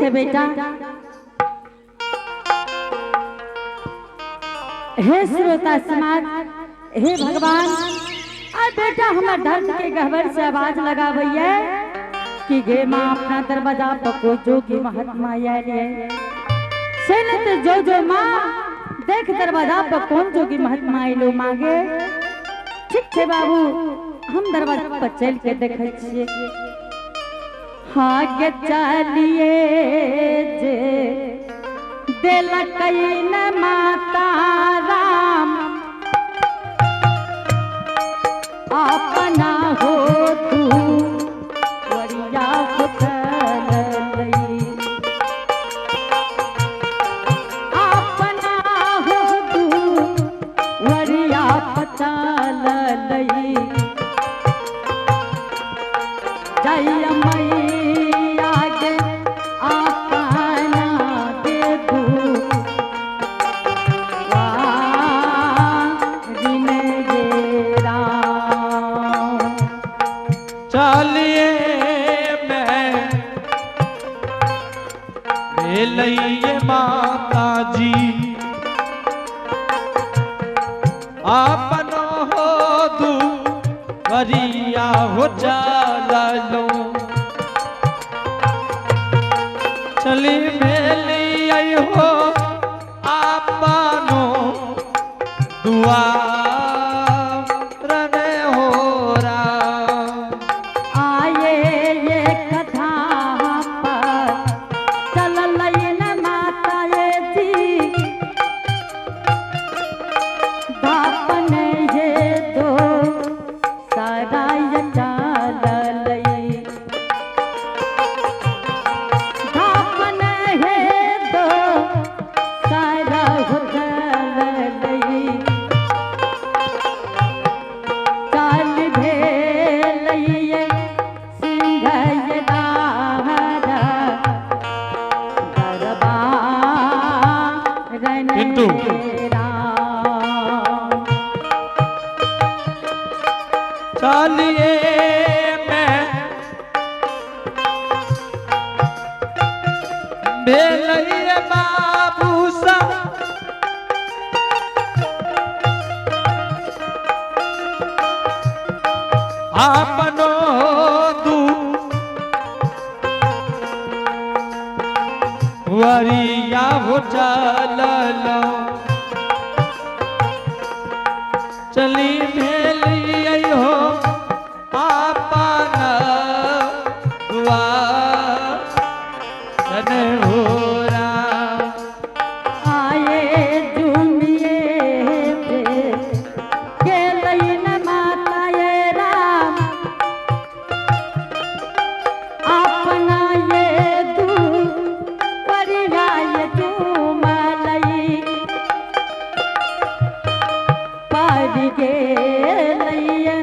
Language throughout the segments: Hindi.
छे बेटा। हे श्रोता समाज, हे भगवान, आ बेटा हमार धर्म के गहवर से आवाज लगावैया कि गे माँ अपना दरवाजा पर कोई जोगी महात्मा आए सेनत जो जो माँ देख दरवाजा पर कौन जोगी महात्मा आइलो मांगे। ठीक है बाबू, हम दरवाजा पर चल के देखे छिए। हागे चलिए जे दिलकई न माता राम अपना हो तू वरिया पुतल लई, अपना हो तू वरिया पुतल लई। जय मैया के अपना दे दू लइए माता जी आपनो हो दू वरिया हो चलो। चली मेली आई हो आपनो दुआ चलिए मैं भेलइए बाबू सा आपनो दू वरिया हो चलो। चली भेली आई हो आपना दुआ हो आए दुनिये के लइन माता ये राम अपना ये दू वरिया ये चूमलई पार गे लइए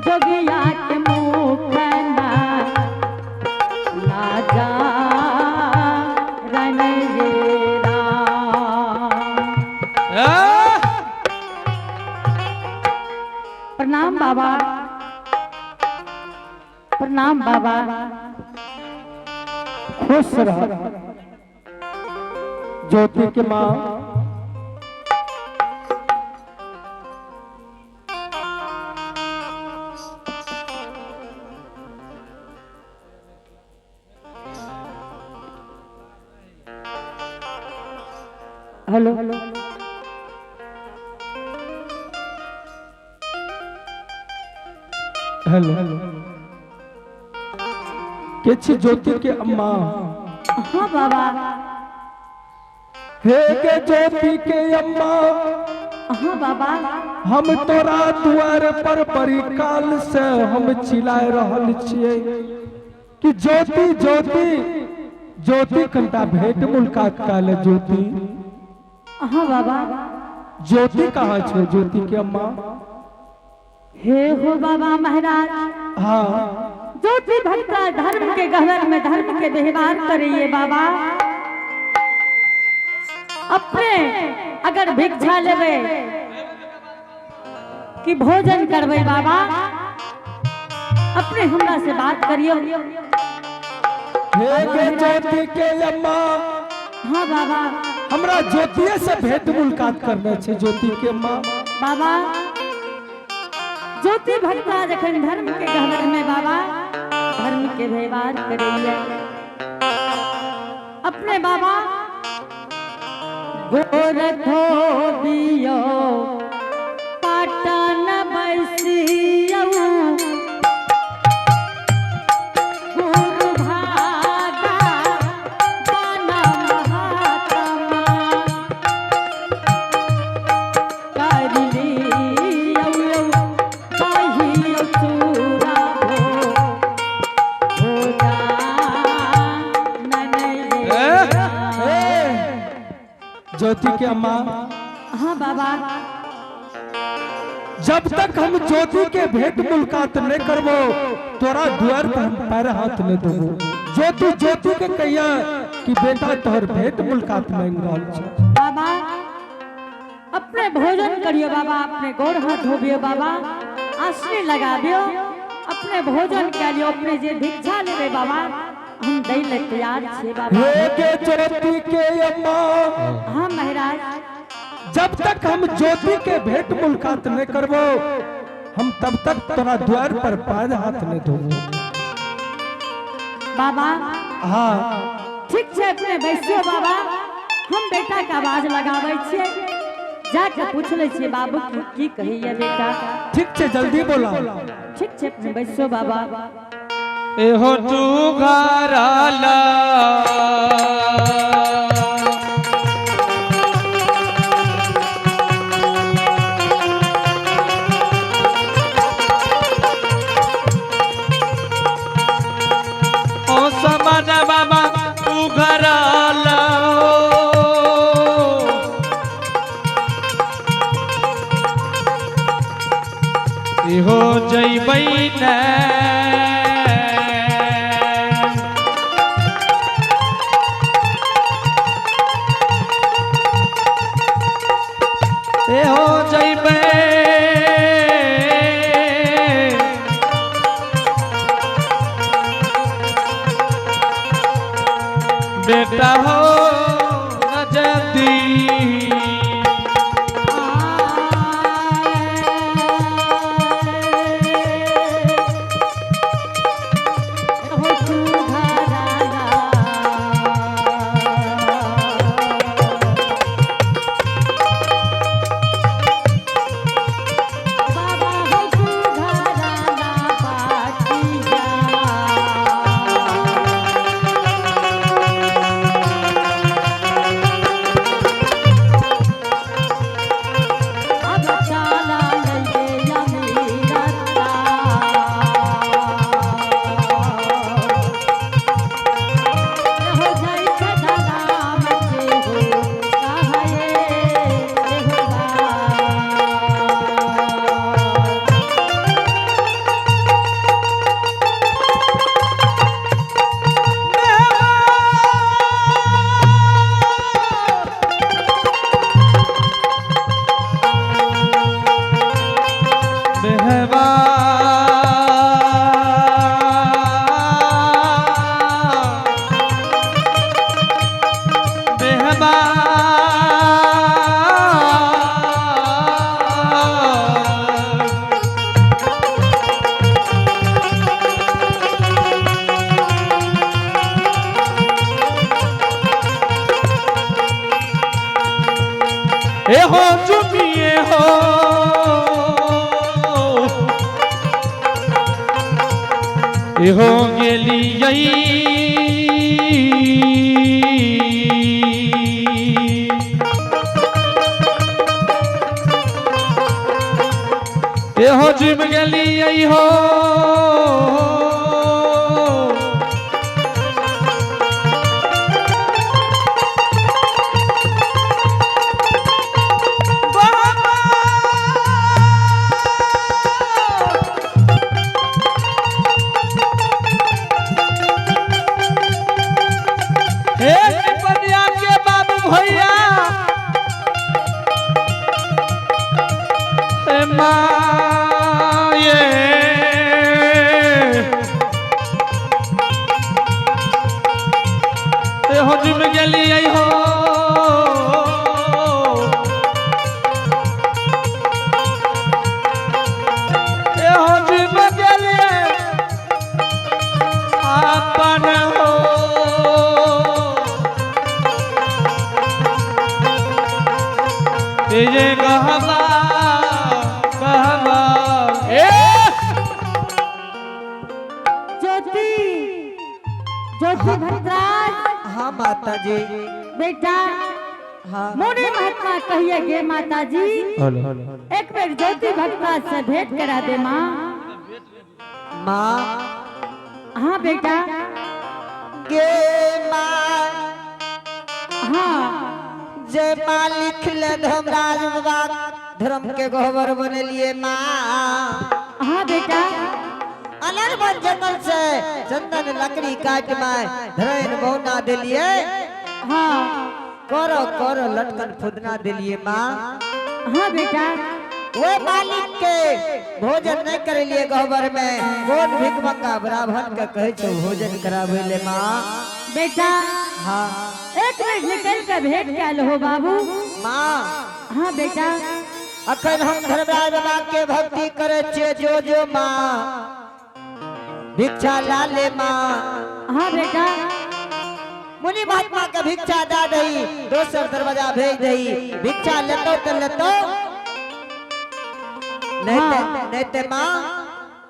जोगिया के मुख ना जा रन ये राम। प्रणाम बाबा, प्रणाम बाबा। खुश रह ज्योति के माँ। हेलो हेलो के छी ज्योति के अम्मा। हाँ बाबा। हे के ज्योति के अम्मा। हाँ बाबा। हम तोरा द्वार पर बड़ी काल से हम चिल्लाए रहल छिए कि ज्योति ज्योति ज्योति कनिटा भेंट मुलाकात काले ज्योति। हाँ बाबा। ज्योति कहाँ छे ज्योति के अम्मा? हे हो बाबा महाराज। हाँ ज्योति भक्ता धर्म के गहवर में धर्म के व्यवहार करिए बाबा। अपने अगर भिक्षा लेवे कि भोजन करवे बाबा, अपने हमरा से बात करियो। हे गे ज्योति के अम्मा, हाँ बाबा। हमरा ज्योतिये से भेंट मुलाकात करना छे। ज्योति के अम्मा बाबा ज्योति भक्ता जखन धर्म के गहवर में बाबा धर्म के व्यवहार करेंगे अपने बाबा गोरख दियो पाटन बैसियो गुरु भागा बना महात्मा कर लियो कहियो चूरा हो जा ज्योति के अम्मा, हाँ बाबा। जब तक हम ज्योति के भेंट मुलाकात नहीं करबो तोरा द्वार पर हम पैर हाथ नहीं देबो। ज्योति ज्योति के कहिया कि बेटा तोहर भेंट मुलाकात मांग रहल छै। बाबा अपने भोजन करियो बाबा, अपने गोड़ हाथ धोबियो बाबा, आसनी लगाबियो, अपने भोजन के लियो, अपने जे भिक्षा लेबे बाबा हम दै ले तैयार छे बाबा। हे गे ज्योति के अम्मा, हाँ महाराज। जब तक हम ज्योति के भेंट मुलाकात नहीं करबो हम तब तक तोरा द्वार पर पैर हाथ नहीं धोबो। बाबा हाँ ठीक छे, अपने बैसियो बाबा, हम बेटा के आवाज लगाबै छियै, जाके पूछ ले छियै बाबू की कहिए बेटा। ठीक छे, जल्दी बोला। ठीक छे, अपने बैसियो बाबा। एहो तू घराला ओ समझ बाबा तू घराला एहो जइबै ने हो जइबे बेटा हो न जल्दी ए हो चुमिए हो ए हो गेलियै ए हो जुम गेलियै हो हजम गेलिए हो ए हजम गेलिए अपन हो ये कहवा कहवा ए ज्योति ज्योति भद्राज हाँ माता जी। बेटा हाँ मुनि महात्मा कहिए गे माता जी एक बेर ज्योति भद्राज से भेंट करा दे माँ। माँ हाँ बेटा गे माँ हाँ जय माँ लिख ले धर्मराज बाबा धर्म के गोबर बने लिए माँ। हाँ बेटा अनरबन जंगल से चंदन लकड़ी काट में धरन बहुना दिलिए। हाँ करो करो लटकन फुदना दिलिए माँ। हाँ बेटा वो मालिक के भोजन नहीं करे लिए गोबर में कौन भिकमंगा ब्राह्मण के कहे छो भोजन करावे ले माँ। बेटा हाँ एक मिनट निकल कर भेंट क्या लो बाबू। माँ हाँ बेटा अखन हम धर्मराज बाबा के भक्ति करे छे जो जो माँ भिक्षा ला ले माँ। हाँ बेटा मुनि महात्मा के भिक्षा दा दही दोसर दरवाजा भेज दही भिक्षा लेतो तो लेतो नहीं ते माँ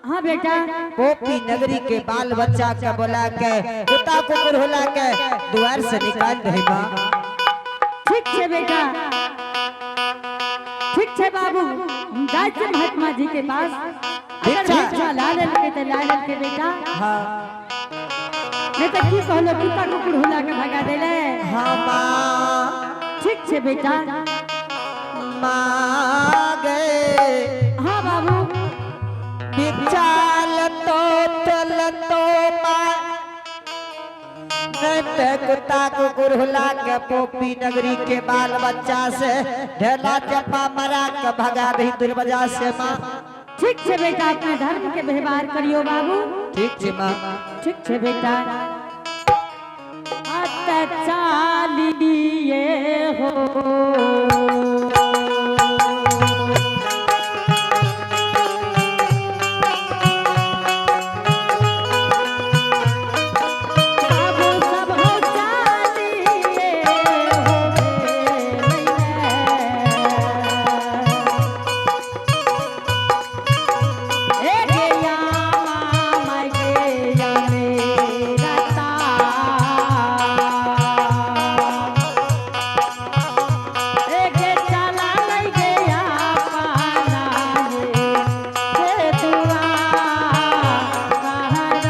हाँ बेटा पोपी नगरी के बाल बच्चा के बोला के कुत्ता कुकुर होला के द्वार से निकाल दही माँ। ठीक है बेटा ठीक है बाबू हम जाए छे महात्मा जी के पास अगर भिक्षा ला लेके तो ला लेके बेटा। हाँ नहीं तो की कहलो कुत्ता कुकुर होला के भगा देले। हाँ माँ ठीक है बेटा माँ गए हाँ बाबू भिक्षा लतो माँ नहीं ते कुत्ता कुकुर होला के पोपी नगरी के बाल बच्चा से ढेला चप्पा मरा के भगा दही दरवाजा से माँ। ठीक है बेटा अपने धर्म के व्यवहार करियो बाबू। ठीक है माँ। ठीक है बेटा चालिए हो बाबू सब हो चालिए हो ए गया मामा गया मेरा ए गे चला नहीं गया पाना ये दुआ महाराज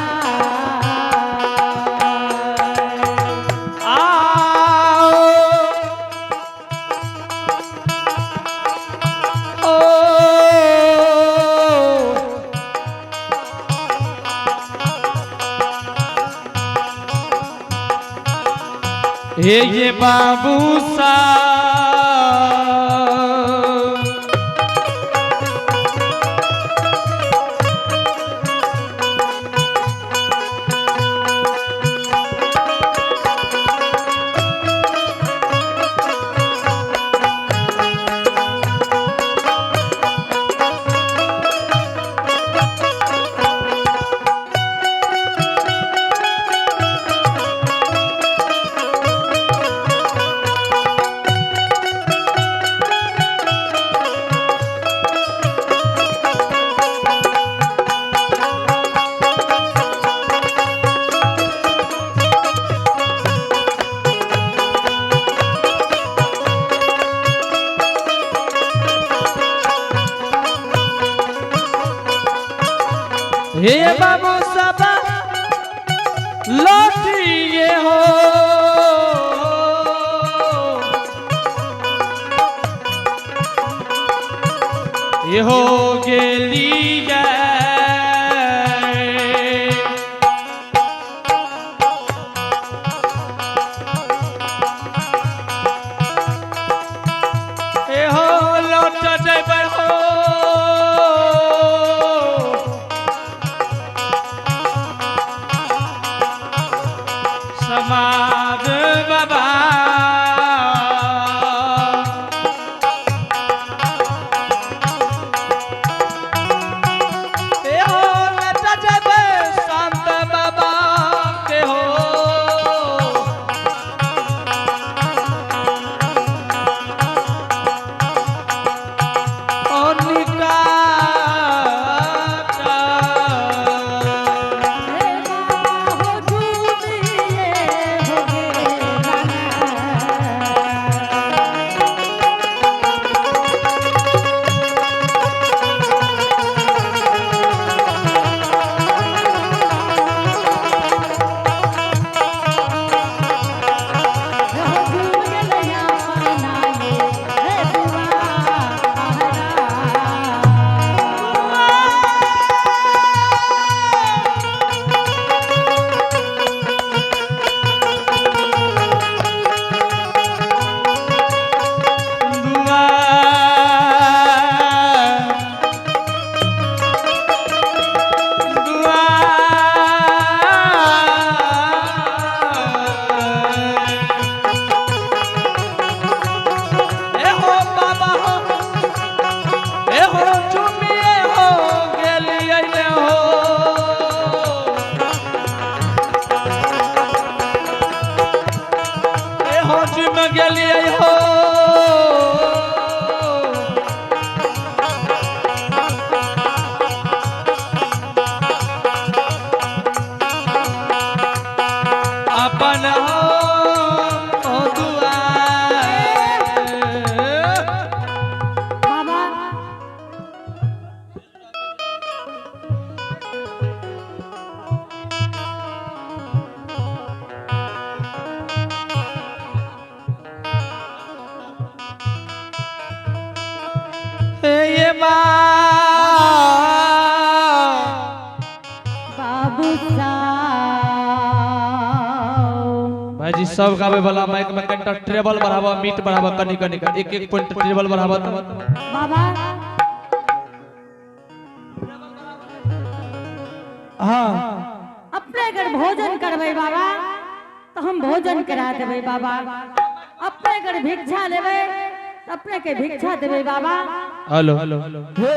आओ ओ ये बाबू सा हे बाबू सब लौटिए हो ये हो गेली ये हो लौट जेबै हो समाज खोज में गेलिए हो अपन हो दुआर बाबा ये बाबू साहब भाई जी सब गावे वाला माइक में कंटा ट्रेबल बढ़ावा मीट बढ़ावा कनी कनी का एक एक पॉइंट ट्रेबल बढ़ावा बाबा हाँ अपने घर भोजन करबै बाबा तो हम भोजन करा देबै बाबा अपने घर भिक्षा लेबै तो अपने के भिक्षा देबै बाबा हेलो हे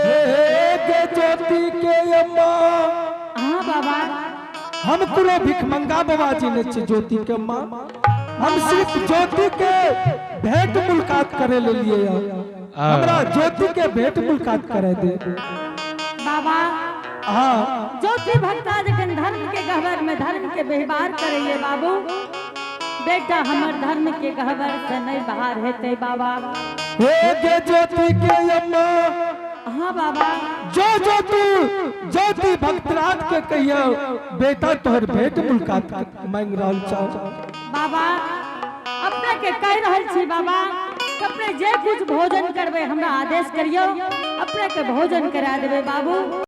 गे ज्योति के अम्मा हाँ बाबा हम तुरो भिख मंगा बाबा जी ने छे ज्योति के अम्मा हम सिर्फ ज्योति के भेंट मुलाकात करे ले लिए हमरा ज्योति के भेंट मुलाकात करे दे बाबा हाँ ज्योति भक्ता जखन धर्म के गहवर में धर्म के व्यवहार करैये बाबू बेटा हमर धर्म के गहवर से नहीं बाहर हेते बाबा हे गे ज्योति के अम्मा हाँ बाबा जो ज्योति भक्तराज के कहियो बेटा तोहर भेंट मुलाकात मांग रहल छौ बाबा अपने के कह रहल छी बाबा अपने जे कुछ भोजन करबै हमरा आदेश करियो अपने के भोजन करा देबै बाबू।